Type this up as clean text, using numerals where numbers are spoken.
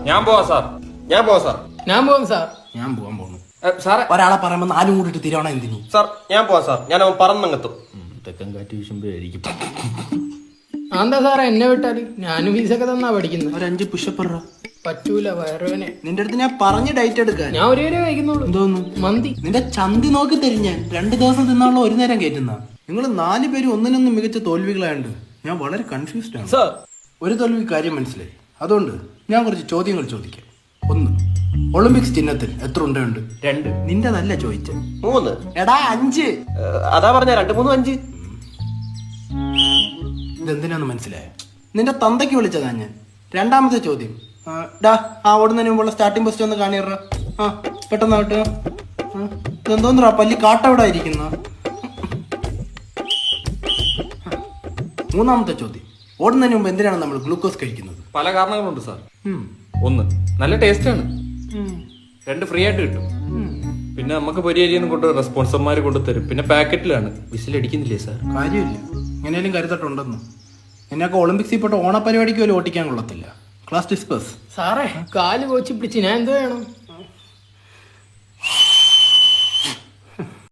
ഞാൻ പോവാ സാർ. ഞാൻ പോവാം സാർ. ഞാൻ പോവാം സാർ. ഞാൻ പോകാൻ പോകുന്നു. സാറേ ഒരാളെ പറയുമ്പോൾ 4 കൂടിയിട്ട് തിരവണ എന്തിനു? സാർ ഞാൻ പോവാം സാർ. ഞാൻ അവൻ പറന്നങ്ങെത്തും. തെക്കൻ കാറ്റ് വീശുമ്പോഴായിരിക്കും. എന്താ സാറേ എന്നെ വിട്ടാല്? ഞാനും ഫീസൊക്കെ തന്നാ പഠിക്കുന്നത്. ഒരു 5 പുഷപ്പ് പറ്റൂല വയറുവേനെ. നിന്റെ അടുത്ത് ഞാൻ പറഞ്ഞ് ഡയറ്റ് എടുക്കാൻ. ഞാൻ ഒരേ കഴിക്കുന്നുള്ളൂ. എന്തോന്നു മന്തി. നിന്റെ ചന്തി നോക്കി തരും ഞാൻ. 2 ദിവസം തിന്നാനുള്ള 1 നേരം കയറ്റുന്ന നിങ്ങൾ 4 പേര് ഒന്നിനൊന്നും മികച്ച തോൽവികളായുണ്ട്. ഞാൻ വളരെ കൺഫ്യൂസ്ഡ് ആണ് സാർ. ഒരു തോൽവി കാര്യം മനസ്സിലായി. അതുകൊണ്ട് ഞാൻ കുറച്ച് ചോദ്യങ്ങൾ ചോദിക്കാം. 1, ഒളിമ്പിക്സ് ചിഹ്നത്തിൽ എത്ര ഉണ്ടുണ്ട്? 2. നിന്റെ നല്ല ചോദിച്ച 3. എടാ 5. അതാ പറഞ്ഞ 2, 3, 5. ഇതെന്തിനാന്ന് മനസ്സിലായോ? നിന്റെ തന്തയ്ക്ക് വിളിച്ചതാ ഞാൻ. രണ്ടാമത്തെ ചോദ്യം, ഓടുന്നതിന് മുമ്പുള്ള സ്റ്റാർട്ടിംഗ് പോസ്റ്റ് ഒന്ന് കാണിയറ. പെട്ടെന്നാവട്ടെ. ഇതെന്തോന്നാ പല്ലി കാട്ടവിടെ ഇരിക്കുന്ന? മൂന്നാമത്തെ ചോദ്യം, ഓടുന്നതിന് മുമ്പ് എന്തിനാണ് നമ്മൾ ഗ്ലൂക്കോസ് കഴിക്കുന്നത്? പല കാരണങ്ങളുണ്ട് സാർ. 1, നല്ല ടേസ്റ്റ് ആണ്. 2, ഫ്രീ ആയിട്ട് കിട്ടും. പിന്നെ നമുക്ക് പൊരിയരിയൊന്നും കൊണ്ട് റെസ്പോൺസർമാർ കൊണ്ടുതരും. പിന്നെ പാക്കറ്റിലാണ്. വിസിലടിക്കുന്നില്ലേ സാർ? കാര്യമില്ല, എങ്ങനെയാലും കരുതട്ടുണ്ടെന്ന്. എന്നൊക്കെ ഒളിമ്പിക്സിൽ പോയിട്ട് ഓണപരിപാടിക്ക് പോലും ഓട്ടിക്കാൻ കൊള്ളത്തില്ല. Class disperse. സാറേ കാല് കോച്ചി പിടിച്ച് ഞാൻ എന്തോ വേണം?